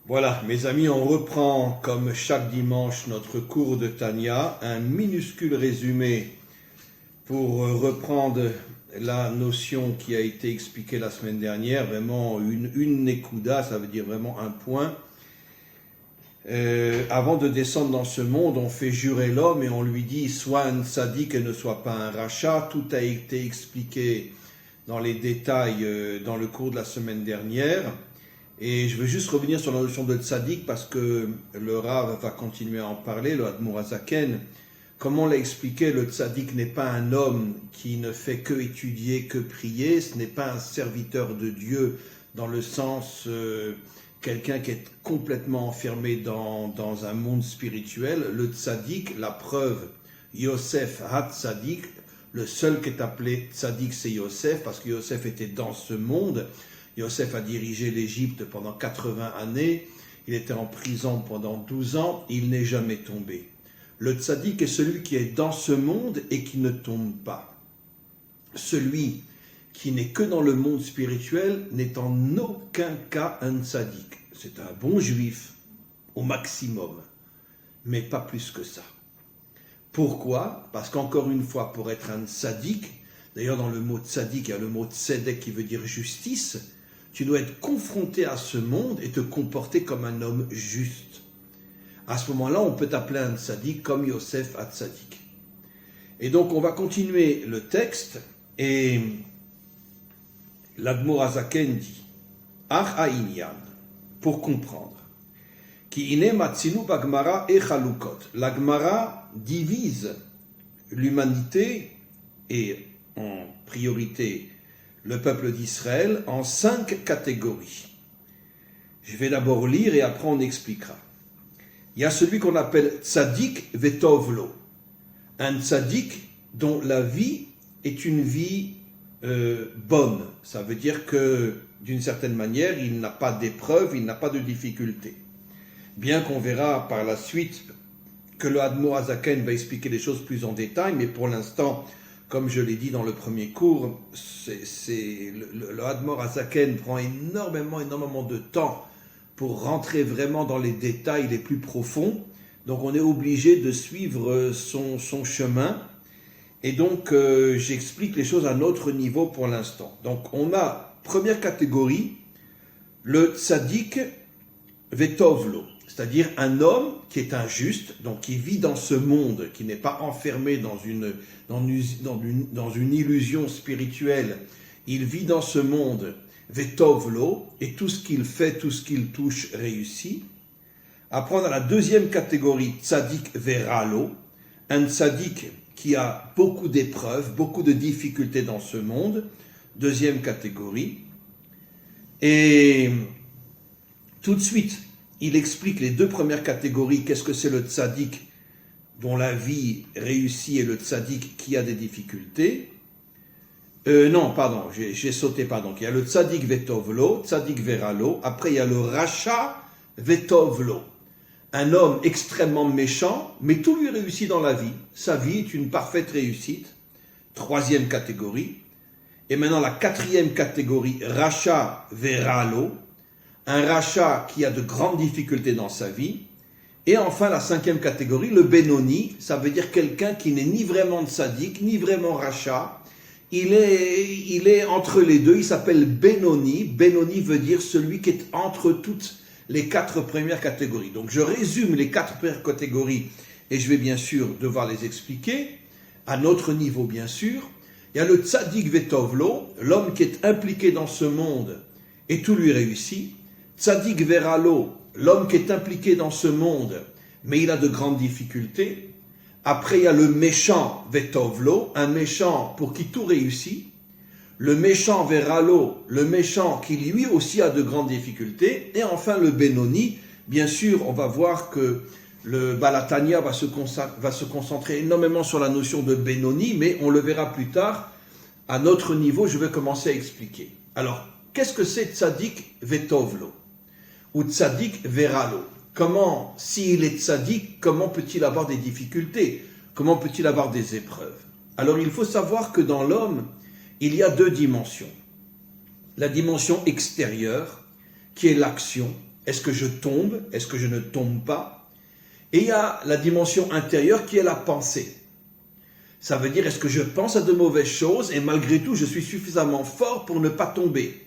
Voilà, mes amis, on reprend comme chaque dimanche notre cours de Tanya, un minuscule résumé pour reprendre la notion qui a été expliquée la semaine dernière, vraiment une nekuda, ça veut dire vraiment un point. Avant de descendre dans ce monde, on fait jurer l'homme et on lui dit soit un tzaddik et ne soit pas un rachat. Tout a été expliqué dans les détails dans le cours de la semaine dernière. Et je veux juste revenir sur la notion de tzaddik parce que le Rav va continuer à en parler, le Admour Hazaken. Comme on l'a expliqué, le tzaddik n'est pas un homme qui ne fait que étudier, que prier. Ce n'est pas un serviteur de Dieu dans le sens quelqu'un qui est complètement enfermé dans un monde spirituel. Le tzaddik, la preuve, Yosef ha-tzaddik, le seul qui est appelé tzaddik, c'est Yosef, parce que Yosef était dans ce monde. Yosef a dirigé l'Égypte pendant 80 années, il était en prison pendant 12 ans, il n'est jamais tombé. Le tzaddik est celui qui est dans ce monde et qui ne tombe pas. Celui qui n'est que dans le monde spirituel n'est en aucun cas un tzaddik. C'est un bon juif, au maximum, mais pas plus que ça. Pourquoi ? Parce qu'encore une fois, pour être un tzaddik, d'ailleurs dans le mot tzaddik, il y a le mot tzedek qui veut dire justice, tu dois être confronté à ce monde et te comporter comme un homme juste. À ce moment-là, on peut t'appeler un tzaddik comme Yosef ha-tzaddik. Et donc, on va continuer le texte et l'Admour Hazaken dit Ach ha'inyan, pour comprendre. Ki ine matzinu b'Gemara e chalukot. La Gemara divise l'humanité et en priorité le peuple d'Israël en 5 catégories. Je vais d'abord lire et après on expliquera. Il y a celui qu'on appelle tzaddik vetovlo, un tzaddik dont la vie est une vie bonne. Ça veut dire que d'une certaine manière, il n'a pas d'épreuve, il n'a pas de difficulté. Bien qu'on verra par la suite que le Admour Hazaken va expliquer les choses plus en détail, mais pour l'instant, comme je l'ai dit dans le premier cours, le Admour Hazaken prend énormément de temps pour rentrer vraiment dans les détails les plus profonds. Donc on est obligé de suivre son chemin. Et donc j'explique les choses à notre niveau pour l'instant. Donc on a, première catégorie, le tzaddik vetovlo, c'est-à-dire un homme qui est injuste, donc qui vit dans ce monde, qui n'est pas enfermé dans une illusion spirituelle. Il vit dans ce monde, vetovlo, et tout ce qu'il fait, tout ce qu'il touche réussit. Après, on a la deuxième catégorie, tzaddik veralo, un tzaddik qui a beaucoup d'épreuves, beaucoup de difficultés dans ce monde. Deuxième catégorie. Et tout de suite, il explique les deux premières catégories. Qu'est-ce que c'est le tzaddik dont la vie réussit et le tzaddik qui a des difficultés. J'ai sauté. Il y a le tzaddik vetovlo, tzaddik veralo. Après, il y a le racha vetovlo. Un homme extrêmement méchant, mais tout lui réussit dans la vie. Sa vie est une parfaite réussite. Troisième catégorie. Et maintenant, la quatrième catégorie, racha veralo. Un rachat qui a de grandes difficultés dans sa vie. Et enfin, la cinquième catégorie, le benoni, ça veut dire quelqu'un qui n'est ni vraiment tzaddik, ni vraiment rachat. Il est entre les deux, il s'appelle benoni. Benoni veut dire celui qui est entre toutes les 4 premières catégories. Donc je résume les 4 premières catégories et je vais bien sûr devoir les expliquer, à notre niveau bien sûr. Il y a le tzaddik vetovlo, l'homme qui est impliqué dans ce monde et tout lui réussit. Tzaddik veralo, l'homme qui est impliqué dans ce monde, mais il a de grandes difficultés. Après, il y a le méchant vetovlo, un méchant pour qui tout réussit. Le méchant veralo, le méchant qui lui aussi a de grandes difficultés. Et enfin, le benoni. Bien sûr, on va voir que le Baal HaTanya va se concentrer énormément sur la notion de benoni, mais on le verra plus tard. À notre niveau, je vais commencer à expliquer. Alors, qu'est-ce que c'est tzaddik vetovlo ou tzaddik veralo? Comment, s'il est tzaddik, comment peut-il avoir des difficultés? Comment peut-il avoir des épreuves? Alors, il faut savoir que dans l'homme, il y a 2 dimensions. La dimension extérieure, qui est l'action, Est-ce que je tombe? Est-ce que je ne tombe pas? Et il y a la dimension intérieure qui est la pensée. Ça veut dire, est-ce que je pense à de mauvaises choses et malgré tout, je suis suffisamment fort pour ne pas tomber?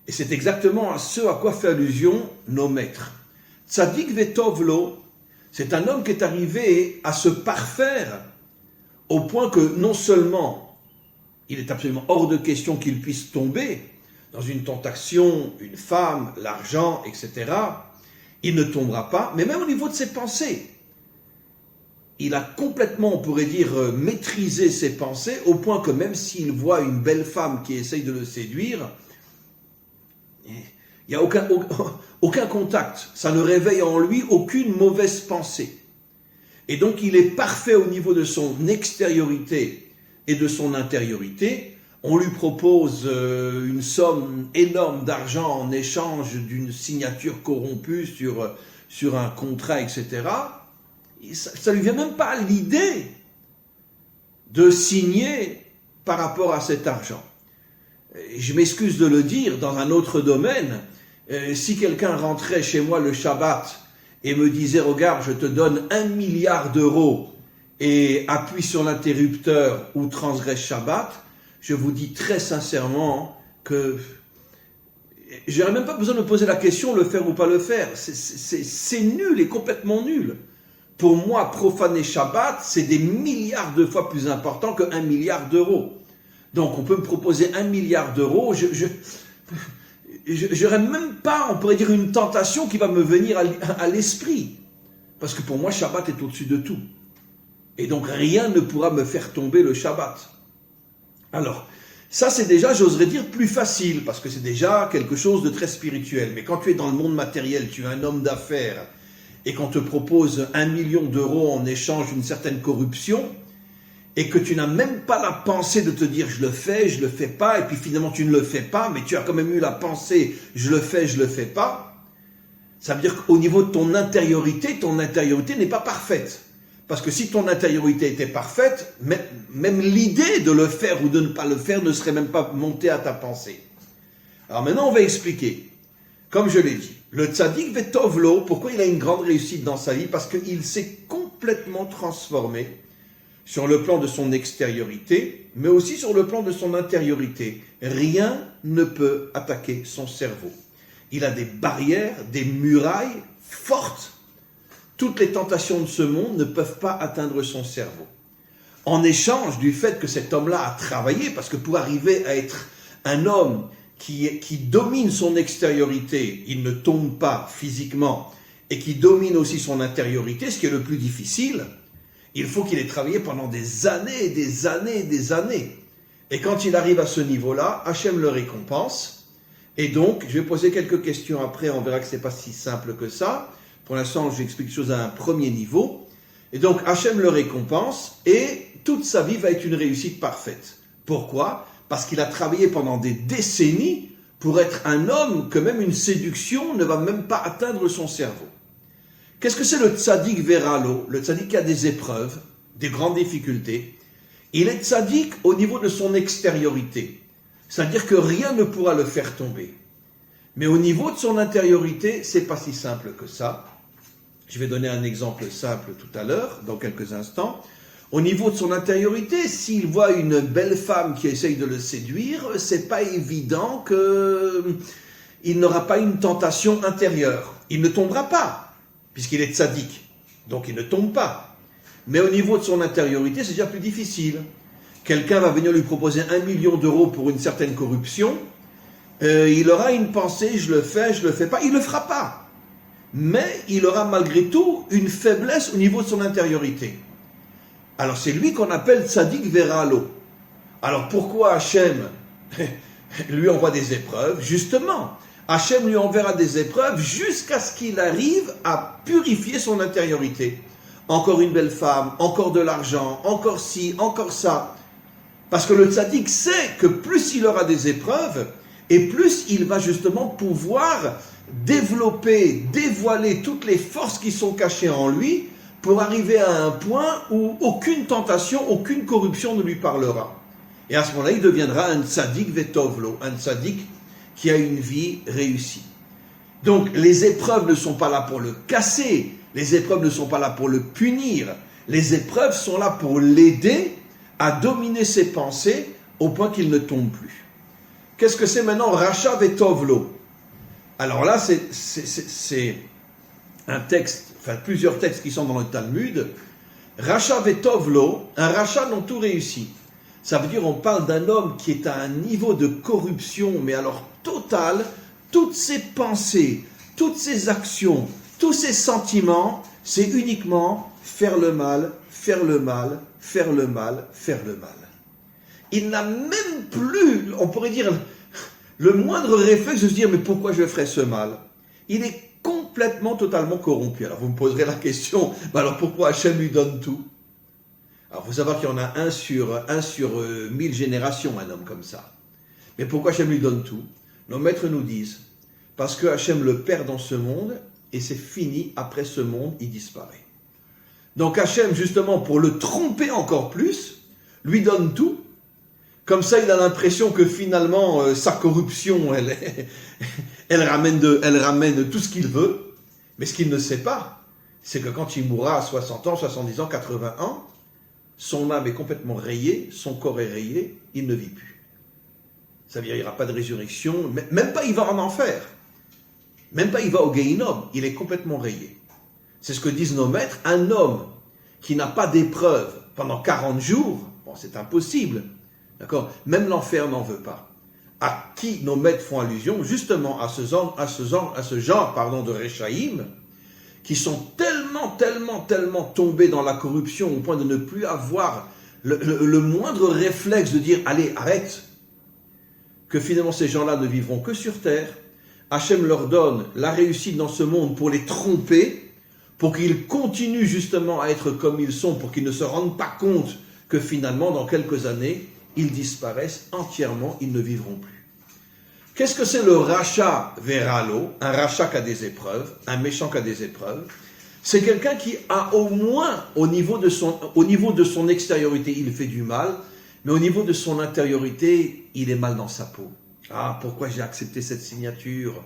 Et c'est exactement à ce à quoi fait allusion nos maîtres. Tzadik vetovlo, c'est un homme qui est arrivé à se parfaire au point que non seulement il est absolument hors de question qu'il puisse tomber dans une tentation, une femme, l'argent, etc. Il ne tombera pas, mais même au niveau de ses pensées. Il a complètement, on pourrait dire, maîtrisé ses pensées au point que même s'il voit une belle femme qui essaye de le séduire, il n'y a aucun contact. Ça ne réveille en lui aucune mauvaise pensée. Et donc il est parfait au niveau de son extériorité et de son intériorité. On lui propose une somme énorme d'argent en échange d'une signature corrompue sur un contrat, etc. Ça ne lui vient même pas à l'idée de signer par rapport à cet argent. Je m'excuse de le dire, dans un autre domaine, si quelqu'un rentrait chez moi le Shabbat et me disait « Regarde, je te donne 1 milliard d'euros et appuie sur l'interrupteur ou transgresse Shabbat », je vous dis très sincèrement que je n'aurais même pas besoin de me poser la question, le faire ou pas le faire. C'est nul et complètement nul. Pour moi, profaner Shabbat, c'est des milliards de fois plus important que 1 milliard d'euros. Donc, on peut me proposer 1 milliard d'euros, j'aurais même pas, on pourrait dire, une tentation qui va me venir à l'esprit. Parce que pour moi, Shabbat est au-dessus de tout. Et donc, rien ne pourra me faire tomber le Shabbat. Alors, ça c'est déjà, j'oserais dire, plus facile, parce que c'est déjà quelque chose de très spirituel. Mais quand tu es dans le monde matériel, tu es un homme d'affaires, et qu'on te propose 1 million d'euros en échange d'une certaine corruption, et que tu n'as même pas la pensée de te dire je le fais pas, et puis finalement tu ne le fais pas, mais tu as quand même eu la pensée je le fais pas, ça veut dire qu'au niveau de ton intériorité n'est pas parfaite. Parce que si ton intériorité était parfaite, même l'idée de le faire ou de ne pas le faire ne serait même pas montée à ta pensée. Alors maintenant on va expliquer. Comme je l'ai dit, le tzaddik vetovlo, pourquoi il a une grande réussite dans sa vie? Parce qu'il s'est complètement transformé sur le plan de son extériorité, mais aussi sur le plan de son intériorité. Rien ne peut attaquer son cerveau. Il a des barrières, des murailles fortes. Toutes les tentations de ce monde ne peuvent pas atteindre son cerveau. En échange du fait que cet homme-là a travaillé, parce que pour arriver à être un homme qui domine son extériorité, il ne tombe pas physiquement, et qui domine aussi son intériorité, ce qui est le plus difficile, il faut qu'il ait travaillé pendant des années, des années, des années. Et quand il arrive à ce niveau-là, Hachem le récompense. Et donc, je vais poser quelques questions après, on verra que ce n'est pas si simple que ça. Pour l'instant, j'explique les choses à un premier niveau. Et donc, Hachem le récompense et toute sa vie va être une réussite parfaite. Pourquoi? Parce qu'il a travaillé pendant des décennies pour être un homme que même une séduction ne va même pas atteindre son cerveau. Qu'est-ce que c'est le tzaddik veralo? Le tzaddik qui a des épreuves, des grandes difficultés. Il est tzaddik au niveau de son extériorité. C'est-à-dire que rien ne pourra le faire tomber. Mais au niveau de son intériorité, c'est pas si simple que ça. Je vais donner un exemple simple tout à l'heure, dans quelques instants. Au niveau de son intériorité, s'il voit une belle femme qui essaye de le séduire, c'est pas évident qu'il n'aura pas une tentation intérieure. Il ne tombera pas, puisqu'il est tzaddik. Donc il ne tombe pas. Mais au niveau de son intériorité, c'est déjà plus difficile. Quelqu'un va venir lui proposer 1 million d'euros pour une certaine corruption. Il aura une pensée, je le fais pas. Il ne le fera pas. Mais il aura malgré tout une faiblesse au niveau de son intériorité. Alors c'est lui qu'on appelle tzaddik veralo. Alors pourquoi Hachem lui envoie des épreuves? Justement, Hachem lui enverra des épreuves jusqu'à ce qu'il arrive à purifier son intériorité. Encore une belle femme, encore de l'argent, encore ci, encore ça. Parce que le tzaddik sait que plus il aura des épreuves, et plus il va justement pouvoir développer, dévoiler toutes les forces qui sont cachées en lui pour arriver à un point où aucune tentation, aucune corruption ne lui parlera. Et à ce moment-là, il deviendra un tzaddik vetovlo, un tzaddik qui a une vie réussie. Donc les épreuves ne sont pas là pour le casser, les épreuves ne sont pas là pour le punir, les épreuves sont là pour l'aider à dominer ses pensées au point qu'il ne tombe plus. Qu'est-ce que c'est maintenant Racha vetovlo? Alors là, c'est un texte, enfin plusieurs textes qui sont dans le Talmud. Racha vetovlo, un rachat n'ont tout réussi. Ça veut dire on parle d'un homme qui est à un niveau de corruption, mais alors total, toutes ses pensées, toutes ses actions, tous ses sentiments, c'est uniquement faire le mal, faire le mal, faire le mal, faire le mal. Il n'a même plus, on pourrait dire, le moindre réflexe de se dire mais pourquoi je ferais ce mal? Il est complètement, totalement corrompu. Alors vous me poserez la question, alors pourquoi Hachem lui donne tout? Alors il faut savoir qu'il y en a un sur 1000 générations, un homme comme ça. Mais pourquoi Hachem lui donne tout? Nos maîtres nous disent, parce que Hachem le perd dans ce monde, et c'est fini, après ce monde, il disparaît. Donc Hachem, justement, pour le tromper encore plus, lui donne tout. Comme ça, il a l'impression que finalement, sa corruption, elle ramène tout ce qu'il veut. Mais ce qu'il ne sait pas, c'est que quand il mourra à 60 ans, 70 ans, 80 ans, son âme est complètement rayée, son corps est rayé, il ne vit plus. Ça veut dire qu'il n'y aura pas de résurrection, même pas il va en enfer. Même pas il va au Gehinnom, il est complètement rayé. C'est ce que disent nos maîtres, un homme qui n'a pas d'épreuve pendant 40 jours, bon c'est impossible, d'accord? Même l'enfer n'en veut pas. À qui nos maîtres font allusion? Justement à ce genre de Réchaïm, qui sont tellement tombés dans la corruption au point de ne plus avoir le moindre réflexe de dire allez, arrête, que finalement ces gens-là ne vivront que sur terre. Hachem leur donne la réussite dans ce monde pour les tromper, pour qu'ils continuent justement à être comme ils sont, pour qu'ils ne se rendent pas compte que finalement, dans quelques années, ils disparaissent entièrement, ils ne vivront plus. Qu'est-ce que c'est le rachat veralo? Un rachat qui a des épreuves, un méchant qui a des épreuves. C'est quelqu'un qui a au moins, au niveau de son extériorité, il fait du mal, mais au niveau de son intériorité, il est mal dans sa peau. Ah, pourquoi j'ai accepté cette signature?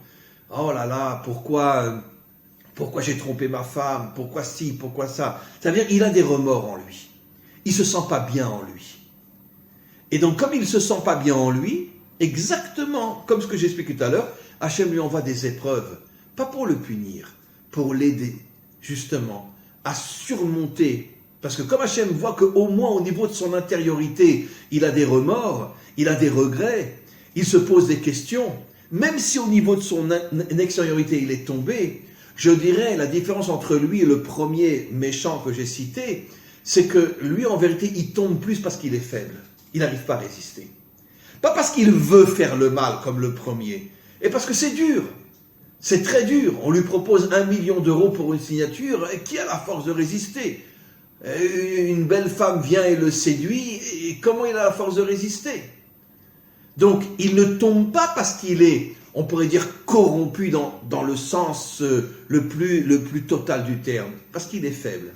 Oh là là, pourquoi j'ai trompé ma femme? Pourquoi ci, pourquoi ça? C'est-à-dire, il a des remords en lui. Il se sent pas bien en lui. Et donc, comme il se sent pas bien en lui, exactement comme ce que j'expliquais tout à l'heure, Hachem lui envoie des épreuves, pas pour le punir, pour l'aider, justement, à surmonter. Parce que comme Hachem voit qu'au moins au niveau de son intériorité, il a des remords, il a des regrets, il se pose des questions, même si au niveau de son extériorité il est tombé, je dirais la différence entre lui et le premier méchant que j'ai cité, c'est que lui en vérité il tombe plus parce qu'il est faible, il n'arrive pas à résister. Pas parce qu'il veut faire le mal comme le premier, et parce que c'est dur, c'est très dur. On lui propose 1 million d'euros pour une signature, et qui a la force de résister? Une belle femme vient et le séduit, et comment il a la force de résister? Donc, il ne tombe pas parce qu'il est, on pourrait dire, corrompu dans le sens le plus total du terme, parce qu'il est faible.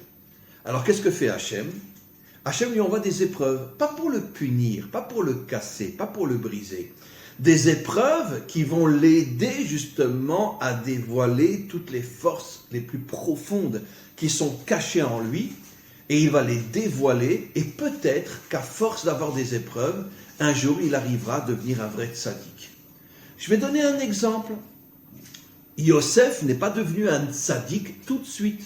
Alors, qu'est-ce que fait Hachem? Hachem lui envoie des épreuves, pas pour le punir, pas pour le casser, pas pour le briser. Des épreuves qui vont l'aider justement à dévoiler toutes les forces les plus profondes qui sont cachées en lui, et il va les dévoiler, et peut-être qu'à force d'avoir des épreuves, un jour il arrivera à devenir un vrai tzaddik. Je vais donner un exemple. Yosef n'est pas devenu un tzaddik tout de suite.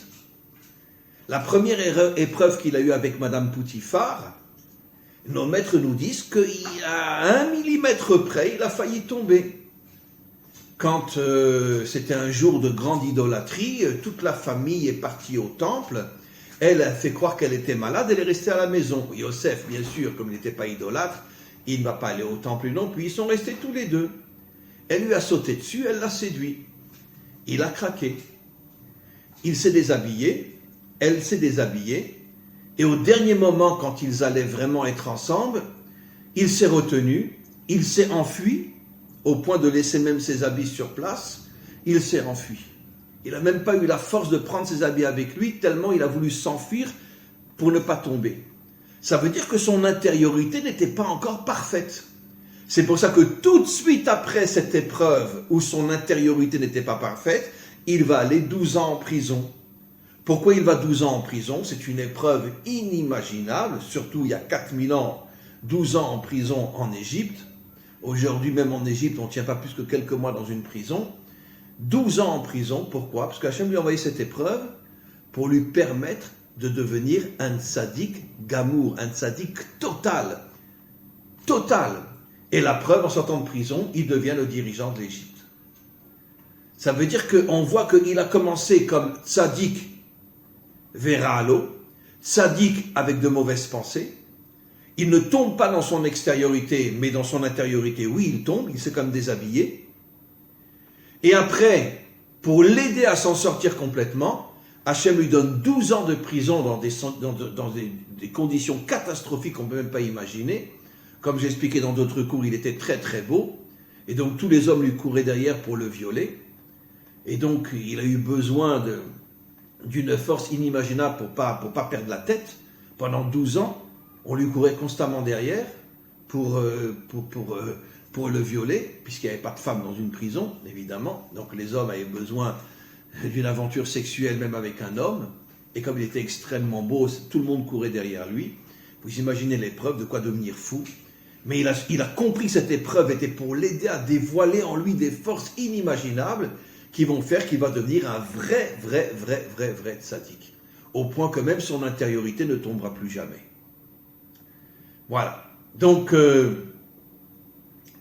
La première épreuve qu'il a eue avec Madame Poutifar, nos maîtres nous disent qu'à 1 millimètre près, il a failli tomber. Quand c'était un jour de grande idolâtrie, toute la famille est partie au temple. Elle a fait croire qu'elle était malade, elle est restée à la maison. Yosef, bien sûr, comme il n'était pas idolâtre, il ne va pas aller au temple non plus. Ils sont restés tous les deux. Elle lui a sauté dessus, elle l'a séduit. Il a craqué. Il s'est déshabillé, elle s'est déshabillée. Et au dernier moment, quand ils allaient vraiment être ensemble, il s'est retenu, il s'est enfui, au point de laisser même ses habits sur place, il s'est enfui. Il n'a même pas eu la force de prendre ses habits avec lui, tellement il a voulu s'enfuir pour ne pas tomber. Ça veut dire que son intériorité n'était pas encore parfaite. C'est pour ça que tout de suite après cette épreuve où son intériorité n'était pas parfaite, il va aller 12 ans en prison. Pourquoi il va 12 ans en prison? C'est une épreuve inimaginable, surtout il y a 4000 ans, 12 ans en prison en Égypte. Aujourd'hui, même en Égypte, on ne tient pas plus que quelques mois dans une prison. 12 ans en prison, pourquoi? Parce qu'Hachem lui a envoyé cette épreuve pour lui permettre de devenir un tzaddik gamour, un tzaddik total. Total. Et la preuve, en sortant de prison, il devient le dirigeant de l'Égypte. Ça veut dire qu'on voit qu'il a commencé comme tzaddik veralo, tzaddik avec de mauvaises pensées. Il ne tombe pas dans son extériorité, mais dans son intériorité, oui, il tombe, il s'est comme déshabillé. Et après, pour l'aider à s'en sortir complètement, Hachem lui donne 12 ans de prison dans des conditions catastrophiques qu'on ne peut même pas imaginer. Comme j'ai expliqué dans d'autres cours, il était très très beau. Et donc tous les hommes lui couraient derrière pour le violer. Et donc il a eu besoin d'une force inimaginable pour pas perdre la tête. Pendant 12 ans, on lui courait constamment derrière pour le violer, puisqu'il n'y avait pas de femme dans une prison, évidemment. Donc les hommes avaient besoin d'une aventure sexuelle, même avec un homme. Et comme il était extrêmement beau, tout le monde courait derrière lui. Vous imaginez l'épreuve, de quoi devenir fou. Mais il a compris que cette épreuve était pour l'aider à dévoiler en lui des forces inimaginables qui vont faire qu'il va devenir un vrai tzaddik. Au point que même son intériorité ne tombera plus jamais. Voilà. Donc,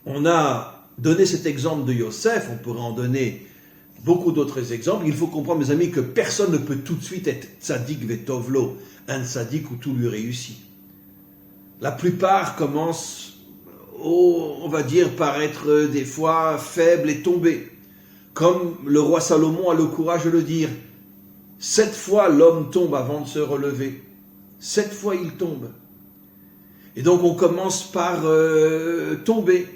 on a donné cet exemple de Yosef, on pourrait en donner beaucoup d'autres exemples. Il faut comprendre, mes amis, que personne ne peut tout de suite être tzaddik vetovlo, un tzaddik où tout lui réussit. La plupart commencent, on va dire, par être des fois faibles et tombés. Comme le roi Salomon a le courage de le dire. 7 fois l'homme tombe avant de se relever. 7 fois il tombe. Et donc on commence par tomber.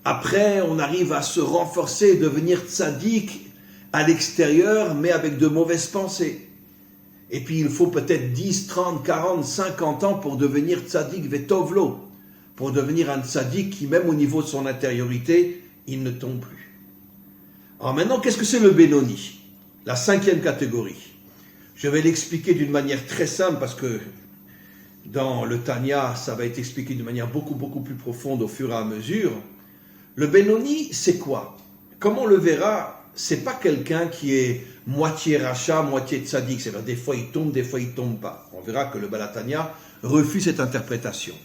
Après on arrive à se renforcer, devenir tzaddik à l'extérieur, mais avec de mauvaises pensées. Et puis il faut peut-être 10, 30, 40, 50 ans pour devenir tzaddik vetovlo, pour devenir un tzaddik qui, même au niveau de son intériorité, il ne tombe plus. Alors maintenant, qu'est-ce que c'est le Benoni? La 5e catégorie. Je vais l'expliquer d'une manière très simple parce que dans le Tanya, ça va être expliqué d'une manière beaucoup plus profonde au fur et à mesure. Le Benoni, c'est quoi? Comme on le verra, c'est pas quelqu'un qui est moitié rachat, moitié tzaddik. C'est-à-dire des fois il tombe, des fois il tombe pas. On verra que le Baal HaTanya refuse cette interprétation.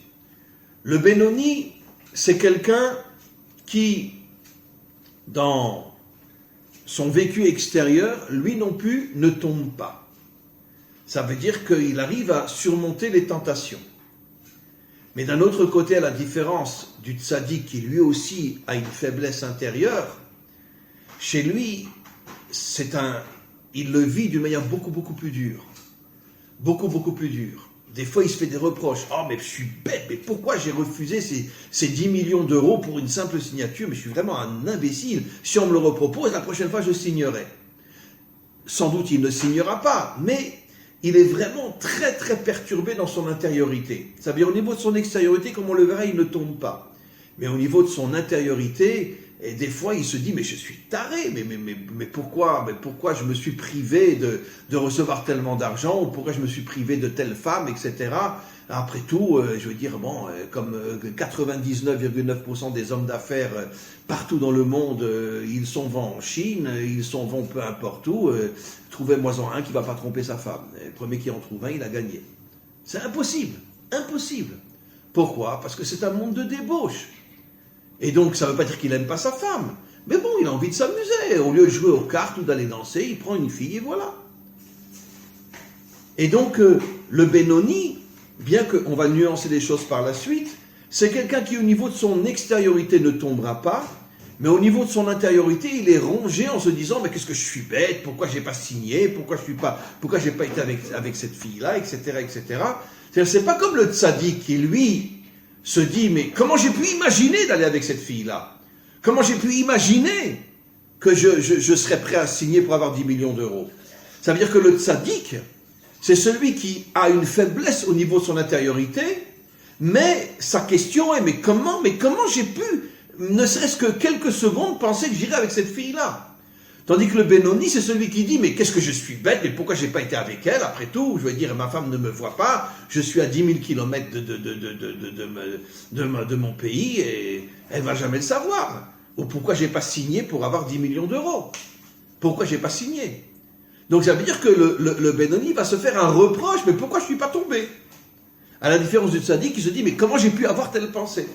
Le Benoni, c'est quelqu'un qui, dans son vécu extérieur, lui non plus, ne tombe pas. Ça veut dire qu'il arrive à surmonter les tentations. Mais d'un autre côté, à la différence du tzaddik qui lui aussi a une faiblesse intérieure, chez lui, il le vit d'une manière beaucoup plus dure. Beaucoup plus dure. Des fois, il se fait des reproches. « Oh, mais je suis bête, mais pourquoi j'ai refusé ces 10 millions d'euros pour une simple signature? Mais je suis vraiment un imbécile. Si on me le repropose, la prochaine fois, je signerai. » Sans doute, il ne signera pas, mais il est vraiment très perturbé dans son intériorité. Ça veut dire, au niveau de son extériorité, comme on le verra, il ne tombe pas. Mais au niveau de son intériorité, et des fois, il se dit, mais je suis taré, mais pourquoi je me suis privé de recevoir tellement d'argent, ou pourquoi je me suis privé de telle femme, etc. Après tout, je veux dire, bon, comme 99,9% des hommes d'affaires partout dans le monde, ils sont vont en Chine, ils sont vont peu importe où, trouvez-moi-en un qui ne va pas tromper sa femme. Le premier qui en trouve un, il a gagné. C'est impossible. Pourquoi? Parce que c'est un monde de débauche. Et donc, ça ne veut pas dire qu'il n'aime pas sa femme. Mais bon, il a envie de s'amuser. Au lieu de jouer aux cartes ou d'aller danser, il prend une fille et voilà. Et donc, le Benoni, bien qu'on va nuancer les choses par la suite, c'est quelqu'un qui, au niveau de son extériorité, ne tombera pas, mais au niveau de son intériorité, il est rongé en se disant, mais qu'est-ce que je suis bête, pourquoi je n'ai pas signé, pourquoi je n'ai pas été avec cette fille-là, etc., etc. C'est-à-dire, c'est pas comme le tzaddik qui, lui, se dit, mais comment j'ai pu imaginer d'aller avec cette fille-là? Comment j'ai pu imaginer que je serais prêt à signer pour avoir 10 millions d'euros? Ça veut dire que le tzaddik, c'est celui qui a une faiblesse au niveau de son intériorité, Mais sa question est, mais comment j'ai pu, ne serait-ce que quelques secondes, penser que j'irais avec cette fille-là? Tandis que le Benoni, c'est celui qui dit, mais qu'est-ce que je suis bête, mais pourquoi j'ai pas été avec elle, après tout? Je veux dire, ma femme ne me voit pas, je suis à 10 000 kilomètres de mon pays, et elle va jamais le savoir. Ou pourquoi j'ai pas signé pour avoir 10 millions d'euros? Pourquoi j'ai pas signé? Donc ça veut dire que le Benoni va se faire un reproche, mais pourquoi je suis pas tombé? À la différence du tzaddik qui se dit, mais comment j'ai pu avoir telle pensée?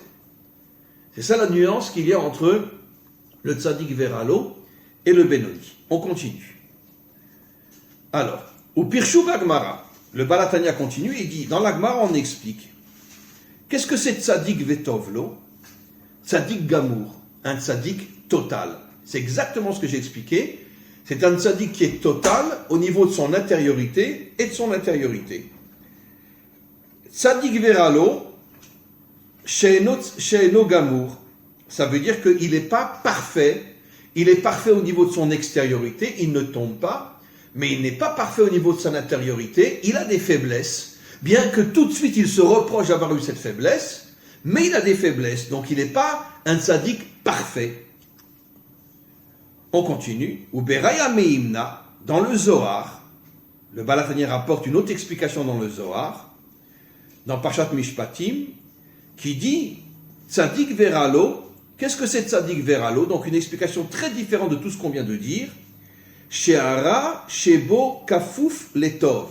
C'est ça la nuance qu'il y a entre le tzaddik Veralo et le Benoni. On continue. Alors, au Pirshu Bagmara, le Balatania continue et dit, dans l'Agmara on explique, qu'est-ce que c'est tzaddik Vetovlo? Tzaddik Gamour, un tzaddik total. C'est exactement ce que j'ai expliqué. C'est un tzaddik qui est total au niveau de son intériorité et de son intériorité. Tzaddik Veralo, She'eno Gamour, ça veut dire qu'il n'est pas parfait. Il est parfait au niveau de son extériorité, il ne tombe pas, mais il n'est pas parfait au niveau de son intériorité, il a des faiblesses, bien que tout de suite il se reproche d'avoir eu cette faiblesse, mais il a des faiblesses, donc il n'est pas un tzaddik parfait. On continue. Ou Beraya Meimna, dans le Zohar, le Balatani rapporte une autre explication dans le Zohar, dans Parshat Mishpatim, qui dit Tzaddik Veralo. Qu'est-ce que c'est Tzaddik Veralo? Donc une explication très différente de tout ce qu'on vient de dire. She'ara, Shebo, Kafouf, Letov.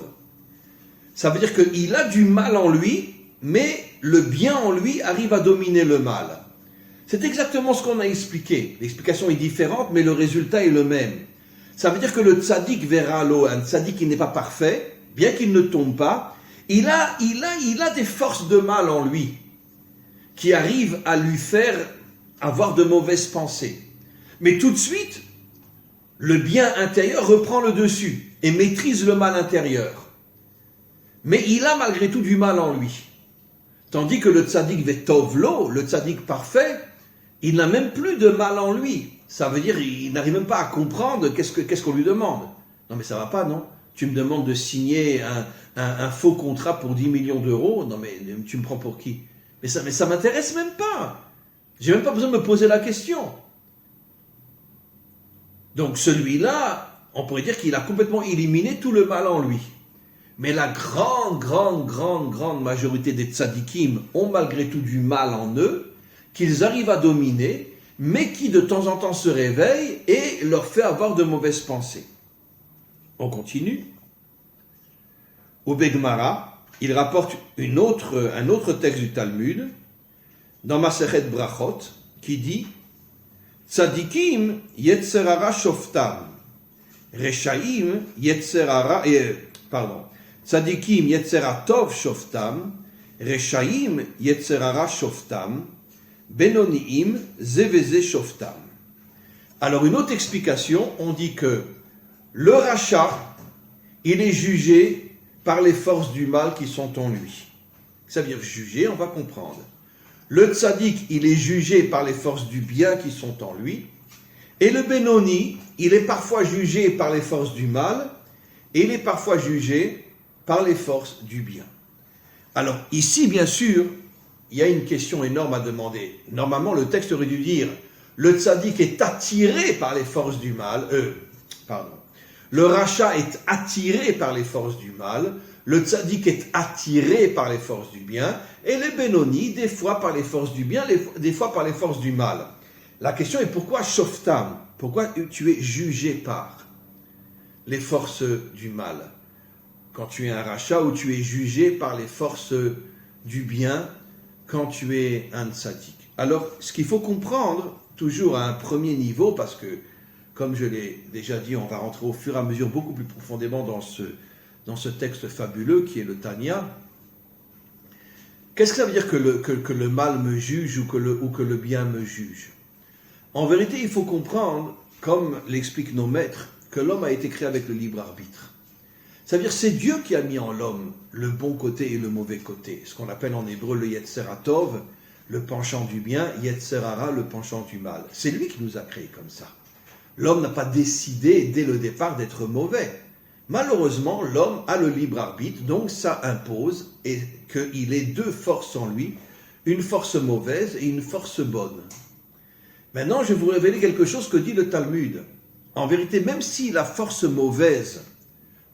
Ça veut dire qu'il a du mal en lui, mais le bien en lui arrive à dominer le mal. C'est exactement ce qu'on a expliqué. L'explication est différente, mais le résultat est le même. Ça veut dire que le Tzaddik Veralo, un tzaddik qui n'est pas parfait, bien qu'il ne tombe pas, il a des forces de mal en lui, qui arrivent à lui faire avoir de mauvaises pensées. Mais tout de suite, le bien intérieur reprend le dessus et maîtrise le mal intérieur. Mais il a malgré tout du mal en lui. Tandis que le tzaddik vetovlo, le tzaddik parfait, il n'a même plus de mal en lui. Ça veut dire qu'il n'arrive même pas à comprendre qu'est-ce qu'on lui demande. Non mais ça va pas, non? Tu me demandes de signer un faux contrat pour 10 millions d'euros? Non mais tu me prends pour qui? Mais ça m'intéresse même pas. J'ai même pas besoin de me poser la question. Donc celui-là, on pourrait dire qu'il a complètement éliminé tout le mal en lui. Mais la grande majorité des tzadikim ont malgré tout du mal en eux, qu'ils arrivent à dominer, mais qui de temps en temps se réveillent et leur fait avoir de mauvaises pensées. On continue. Au Begmara, il rapporte un autre texte du Talmud, dans Masechet Brachot, qui dit Tzadikim yetzerara shoftam, Reshaim yetzerara, Tzadikim yetzera tov shoftam, Reshaim yetzerara shoftam, Benoniim zeveze shoftam. Alors une autre explication, on dit que le rachat, il est jugé par les forces du mal qui sont en lui. Ça veut dire juger, on va comprendre. Le tzaddik, il est jugé par les forces du bien qui sont en lui. Et le Benoni, il est parfois jugé par les forces du mal. Et il est parfois jugé par les forces du bien. Alors ici, bien sûr, il y a une question énorme à demander. Normalement, le texte aurait dû dire le tzaddik est attiré par les forces du mal. Le rachat est attiré par les forces du mal. Le tzaddik est attiré par les forces du bien, et les Benoni, des fois par les forces du bien, des fois par les forces du mal. La question est pourquoi shoftam? Pourquoi tu es jugé par les forces du mal? Quand tu es un rachat, ou tu es jugé par les forces du bien quand tu es un tzaddik. Alors, ce qu'il faut comprendre, toujours à un premier niveau, parce que, comme je l'ai déjà dit, on va rentrer au fur et à mesure beaucoup plus profondément dans ce texte fabuleux qui est le Tanya. Qu'est-ce que ça veut dire que le mal me juge ou que le bien me juge? En vérité, il faut comprendre, comme l'expliquent nos maîtres, que l'homme a été créé avec le libre arbitre. Ça veut dire que c'est Dieu qui a mis en l'homme le bon côté et le mauvais côté. Ce qu'on appelle en hébreu le Yetzeratov, le penchant du bien, Yetzerara, le penchant du mal. C'est lui qui nous a créés comme ça. L'homme n'a pas décidé dès le départ d'être mauvais. Malheureusement, l'homme a le libre arbitre, donc ça impose et qu'il ait deux forces en lui, une force mauvaise et une force bonne. Maintenant, je vais vous révéler quelque chose que dit le Talmud. En vérité, même si la force mauvaise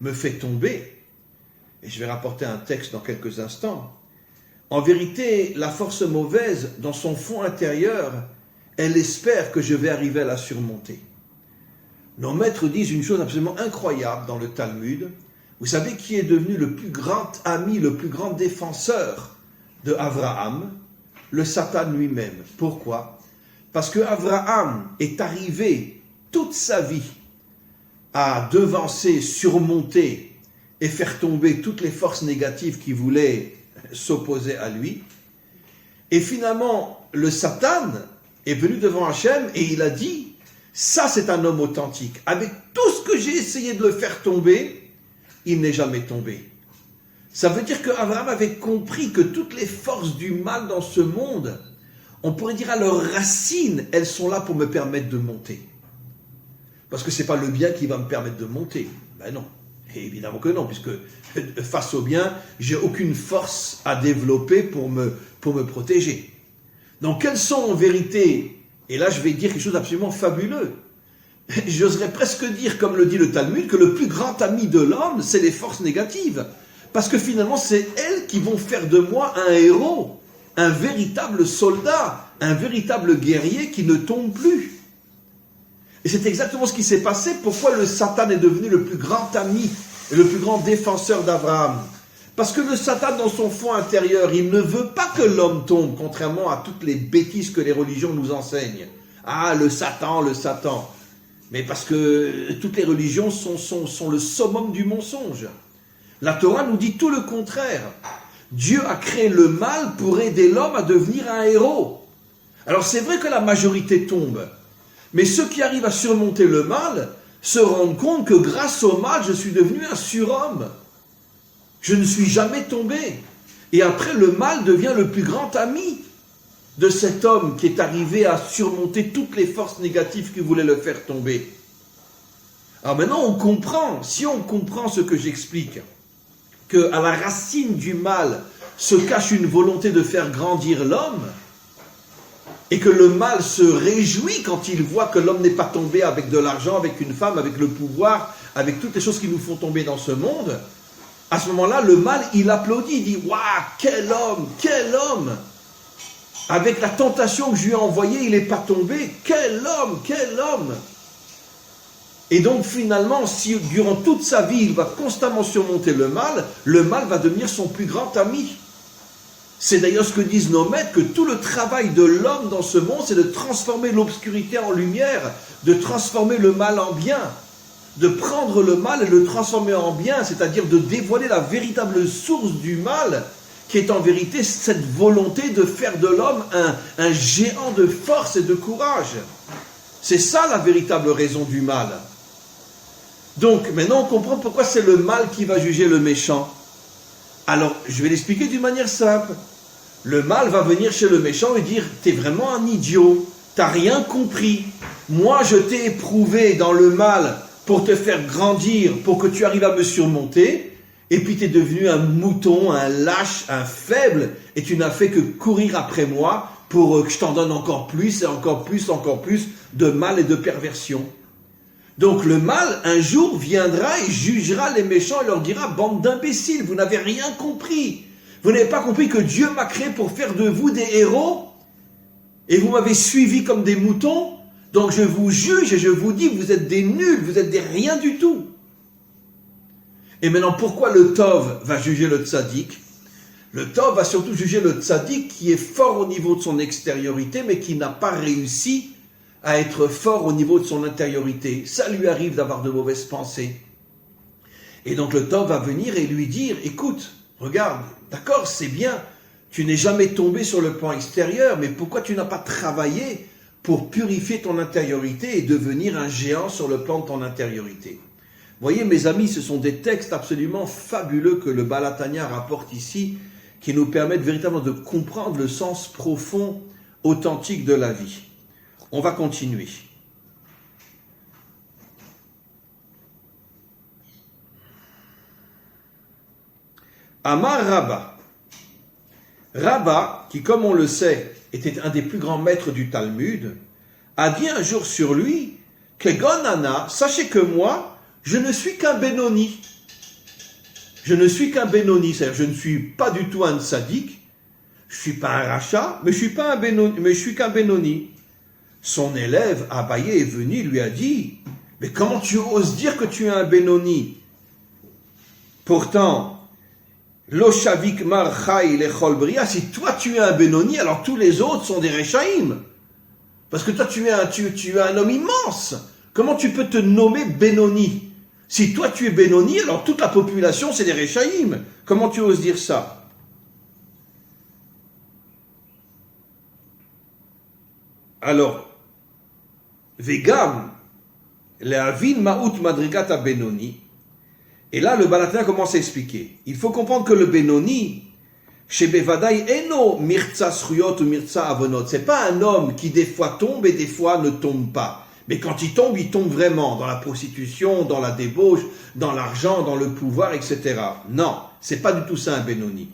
me fait tomber, et je vais rapporter un texte dans quelques instants, en vérité, la force mauvaise, dans son fond intérieur, elle espère que je vais arriver à la surmonter. Nos maîtres disent une chose absolument incroyable dans le Talmud. Vous savez qui est devenu le plus grand ami, le plus grand défenseur de Abraham? Le Satan lui-même. Pourquoi? Parce que Abraham est arrivé toute sa vie à devancer, surmonter et faire tomber toutes les forces négatives qui voulaient s'opposer à lui. Et finalement, le Satan est venu devant Hachem et il a dit: ça, c'est un homme authentique. Avec tout ce que j'ai essayé de le faire tomber, il n'est jamais tombé. Ça veut dire qu'Abraham avait compris que toutes les forces du mal dans ce monde, on pourrait dire à leurs racines, elles sont là pour me permettre de monter. Parce que ce n'est pas le bien qui va me permettre de monter. Ben non, et évidemment que non, puisque face au bien, j'ai aucune force à développer pour me protéger. Donc quelles sont en vérité, et là je vais dire quelque chose d'absolument fabuleux, j'oserais presque dire, comme le dit le Talmud, que le plus grand ami de l'homme, c'est les forces négatives. Parce que finalement, c'est elles qui vont faire de moi un héros, un véritable soldat, un véritable guerrier qui ne tombe plus. Et c'est exactement ce qui s'est passé. Pourquoi le Satan est devenu le plus grand ami et le plus grand défenseur d'Abraham? Parce que le Satan, dans son fond intérieur, il ne veut pas que l'homme tombe, contrairement à toutes les bêtises que les religions nous enseignent. Ah, le Satan, le Satan. Mais parce que toutes les religions sont le summum du mensonge. La Torah nous dit tout le contraire. Dieu a créé le mal pour aider l'homme à devenir un héros. Alors c'est vrai que la majorité tombe, mais ceux qui arrivent à surmonter le mal se rendent compte que grâce au mal, je suis devenu un surhomme. Je ne suis jamais tombé. Et après, le mal devient le plus grand ami de cet homme qui est arrivé à surmonter toutes les forces négatives qui voulaient le faire tomber. Alors maintenant, on comprend, si on comprend ce que j'explique, qu'à la racine du mal se cache une volonté de faire grandir l'homme, et que le mal se réjouit quand il voit que l'homme n'est pas tombé avec de l'argent, avec une femme, avec le pouvoir, avec toutes les choses qui nous font tomber dans ce monde, à ce moment-là, le mal, il applaudit, il dit « Waouh, quel homme, quel homme !» Avec la tentation que je lui ai envoyée, il n'est pas tombé. Quel homme, quel homme! Et donc finalement, si durant toute sa vie, il va constamment surmonter le mal va devenir son plus grand ami. C'est d'ailleurs ce que disent nos maîtres, que tout le travail de l'homme dans ce monde, c'est de transformer l'obscurité en lumière, de transformer le mal en bien, de prendre le mal et de le transformer en bien, c'est-à-dire de dévoiler la véritable source du mal, qui est en vérité cette volonté de faire de l'homme un géant de force et de courage. C'est ça la véritable raison du mal. Donc maintenant on comprend pourquoi c'est le mal qui va juger le méchant. Alors je vais l'expliquer d'une manière simple. Le mal va venir chez le méchant et dire « T'es vraiment un idiot, t'as rien compris. Moi je t'ai éprouvé dans le mal pour te faire grandir, pour que tu arrives à me surmonter. » Et puis tu es devenu un mouton, un lâche, un faible, et tu n'as fait que courir après moi pour que je t'en donne encore plus et encore plus de mal et de perversion. Donc le mal, un jour, viendra et jugera les méchants et leur dira « Bande d'imbéciles, vous n'avez rien compris. Vous n'avez pas compris que Dieu m'a créé pour faire de vous des héros et vous m'avez suivi comme des moutons. Donc je vous juge et je vous dis, vous êtes des nuls, vous êtes des rien du tout. » Et maintenant, pourquoi le Tov va juger le Tzadik? Le Tov va surtout juger le Tzadik qui est fort au niveau de son extériorité, mais qui n'a pas réussi à être fort au niveau de son intériorité. Ça lui arrive d'avoir de mauvaises pensées. Et donc le Tov va venir et lui dire, écoute, regarde, d'accord, c'est bien, tu n'es jamais tombé sur le plan extérieur, mais pourquoi tu n'as pas travaillé pour purifier ton intériorité et devenir un géant sur le plan de ton intériorité? Voyez, mes amis, ce sont des textes absolument fabuleux que le Baal HaTanya rapporte ici, qui nous permettent véritablement de comprendre le sens profond, authentique de la vie. On va continuer. Amar Rabba. Rabba, qui comme on le sait, était un des plus grands maîtres du Talmud, a dit un jour sur lui que Gonana, sachez que moi, je ne suis qu'un Benoni. Je ne suis qu'un Benoni, c'est-à-dire je ne suis pas du tout un tzaddik, je ne suis pas un rachat, mais je suis pas un Benoni, mais je suis qu'un Benoni. Son élève, Abaye, est venu, lui a dit, mais comment tu oses dire que tu es un Benoni? Pourtant, Loshavik Marchai Lechol Bria, si toi tu es un Benoni, alors tous les autres sont des Rechaïm. Parce que toi tu es un homme immense. Comment tu peux te nommer Benoni? Si toi tu es Benoni, alors toute la population c'est des Rechaïm. Comment tu oses dire ça? Alors, Vegam, Leavin Ma'ut Madrigata Benoni. Et là, le Balatin commence à expliquer. Il faut comprendre que le Benoni, chez Bevadaï, Eno Mirza Sruyot ou Mirza Avonot. C'est pas un homme qui des fois tombe et des fois ne tombe pas. Mais quand il tombe vraiment dans la prostitution, dans la débauche, dans l'argent, dans le pouvoir, etc. Non, c'est pas du tout ça un Benoni.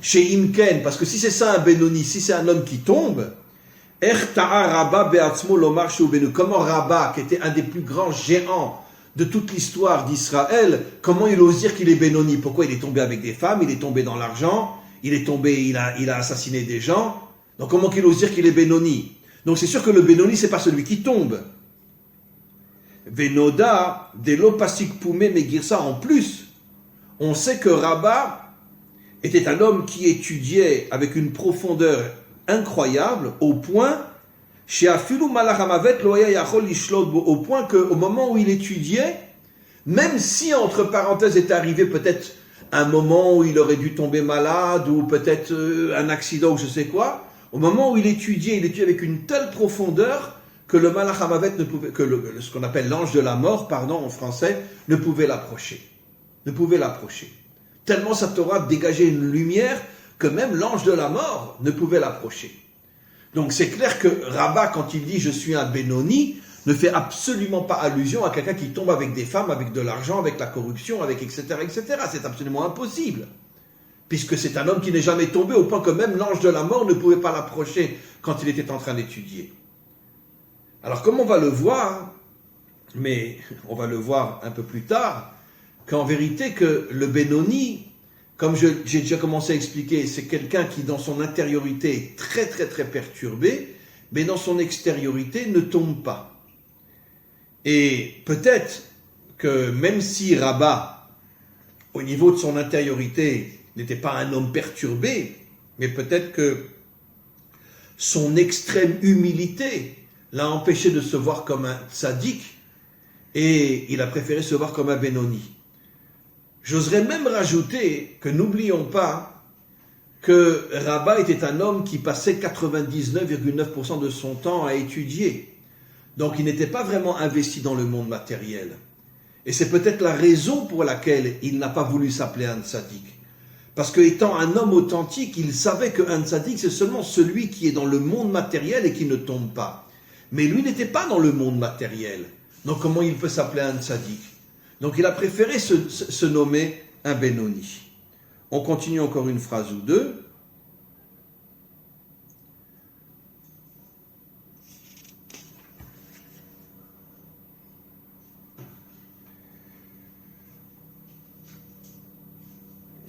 Chez Imken, parce que si c'est ça un Benoni, si c'est un homme qui tombe, comment Rabba, qui était un des plus grands géants de toute l'histoire d'Israël, comment il ose dire qu'il est Benoni? Pourquoi il est tombé avec des femmes, il est tombé dans l'argent, il a assassiné des gens, donc comment qu'il ose dire qu'il est Benoni? Donc c'est sûr que le Benoni, c'est pas celui qui tombe. Venoda, Delo Pasik Poumé Megirsa, en plus, on sait que Rabba était un homme qui étudiait avec une profondeur incroyable, au point au point qu'au moment où il étudiait, même si entre parenthèses est arrivé peut-être un moment où il aurait dû tomber malade, ou peut-être un accident ou je sais quoi, au moment où il étudiait avec une telle profondeur que le Malach Hamavet ne pouvait, ce qu'on appelle l'ange de la mort, pardon en français, ne pouvait l'approcher. Ne pouvait l'approcher. Tellement sa Torah dégageait une lumière que même l'ange de la mort ne pouvait l'approcher. Donc c'est clair que Rabba, quand il dit « je suis un Benoni », ne fait absolument pas allusion à quelqu'un qui tombe avec des femmes, avec de l'argent, avec la corruption, avec etc., etc. C'est absolument impossible. Puisque c'est un homme qui n'est jamais tombé au point que même l'ange de la mort ne pouvait pas l'approcher quand il était en train d'étudier. Alors comme on va le voir, mais on va le voir un peu plus tard, qu'en vérité que le Benoni, comme j'ai déjà commencé à expliquer, c'est quelqu'un qui dans son intériorité est très très très perturbé, mais dans son extériorité ne tombe pas. Et peut-être que même si Rabba, au niveau de son intériorité, n'était pas un homme perturbé, mais peut-être que son extrême humilité l'a empêché de se voir comme un tzaddik, et il a préféré se voir comme un Benoni. J'oserais même rajouter que n'oublions pas que Rabba était un homme qui passait 99,9% de son temps à étudier. Donc il n'était pas vraiment investi dans le monde matériel. Et c'est peut-être la raison pour laquelle il n'a pas voulu s'appeler un tzaddik. Parce qu'étant un homme authentique, il savait qu'un tzaddik, c'est seulement celui qui est dans le monde matériel et qui ne tombe pas. Mais lui n'était pas dans le monde matériel. Donc comment il peut s'appeler un tzaddik? Donc il a préféré se nommer un Benoni. On continue encore une phrase ou deux.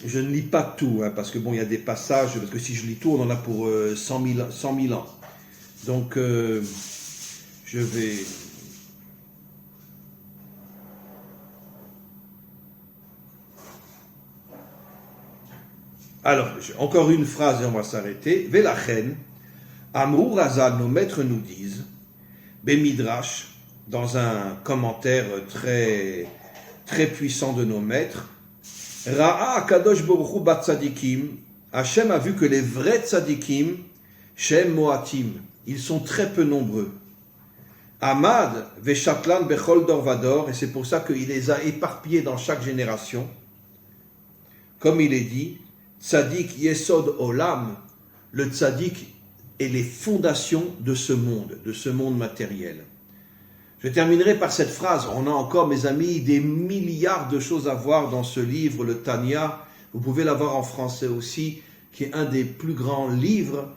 Je ne lis pas tout, parce que bon, il y a des passages, parce que si je lis tout, on en a pour 100 000 ans. Donc, je vais... Alors, encore une phrase et on va s'arrêter. Velachen, Amrou Razal, nos maîtres nous disent, Bemidrash, dans un commentaire très, très puissant de nos maîtres, Ra'a Akadosh Baruch Hu bat tzadikim, Hachem a vu que les vrais tzadikim, Shem Moatim, ils sont très peu nombreux. Amad Veshatlan Bechol Dor Vador, et c'est pour ça qu'il les a éparpillés dans chaque génération. Comme il est dit, Tzadik Yesod Olam, le tzadik est les fondations de ce monde matériel. Je terminerai par cette phrase. On a encore, mes amis, des milliards de choses à voir dans ce livre, le Tanya. Vous pouvez l'avoir en français aussi, qui est un des plus grands livres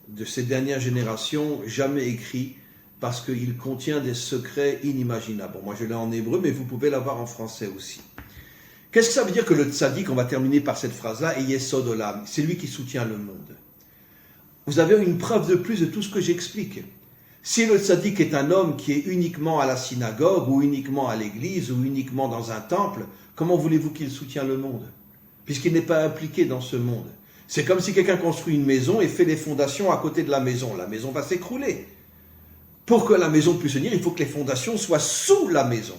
de ces dernières générations jamais écrits, parce qu'il contient des secrets inimaginables. Bon, moi je l'ai en hébreu, mais vous pouvez l'avoir en français aussi. Qu'est-ce que ça veut dire que le tzaddik, on va terminer par cette phrase-là, est Yesod Olam, c'est lui qui soutient le monde. Vous avez une preuve de plus de tout ce que j'explique. Si le tzaddik est un homme qui est uniquement à la synagogue, ou uniquement à l'église, ou uniquement dans un temple, comment voulez-vous qu'il soutienne le monde? Puisqu'il n'est pas impliqué dans ce monde. C'est comme si quelqu'un construit une maison et fait les fondations à côté de la maison. La maison va s'écrouler. Pour que la maison puisse tenir, il faut que les fondations soient sous la maison.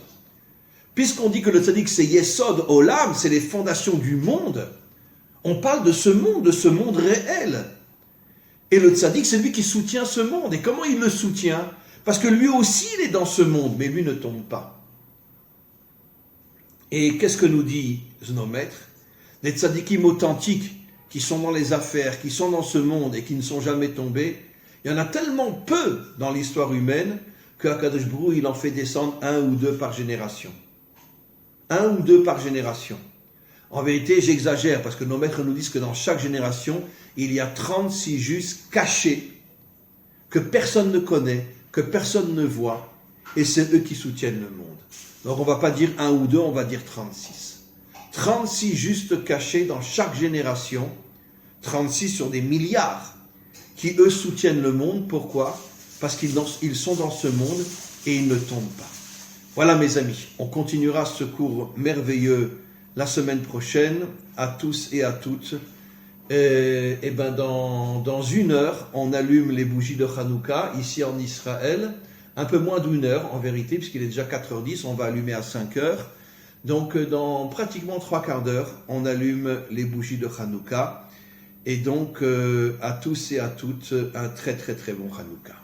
Puisqu'on dit que le tzaddik c'est Yesod Olam, c'est les fondations du monde, on parle de ce monde réel. Et le tzaddik, c'est lui qui soutient ce monde. Et comment il le soutient? Parce que lui aussi, il est dans ce monde, mais lui ne tombe pas. Et qu'est-ce que nous dit nos maîtres? Les tzaddikim authentiques, qui sont dans les affaires, qui sont dans ce monde et qui ne sont jamais tombés, il y en a tellement peu dans l'histoire humaine que Akadosh Baruch Hu, il en fait descendre 1 ou 2 par génération. 1 ou 2 par génération. En vérité, j'exagère, parce que nos maîtres nous disent que dans chaque génération, il y a 36 justes cachés, que personne ne connaît, que personne ne voit, et c'est eux qui soutiennent le monde. Donc on ne va pas dire 1 ou 2, on va dire 36. 36 justes cachés dans chaque génération, 36 sur des milliards, qui eux soutiennent le monde. Pourquoi? Parce qu'ils sont dans ce monde et ils ne tombent pas. Voilà mes amis, on continuera ce cours merveilleux la semaine prochaine, à tous et à toutes. Dans 1 heure, on allume les bougies de Hanouka, ici en Israël, un peu moins d'1 heure en vérité, puisqu'il est déjà 4h10, on va allumer à 5h. Donc dans pratiquement 3/4 d'heure, on allume les bougies de Hanouka. Et donc à tous et à toutes, un très très très bon Hanouka.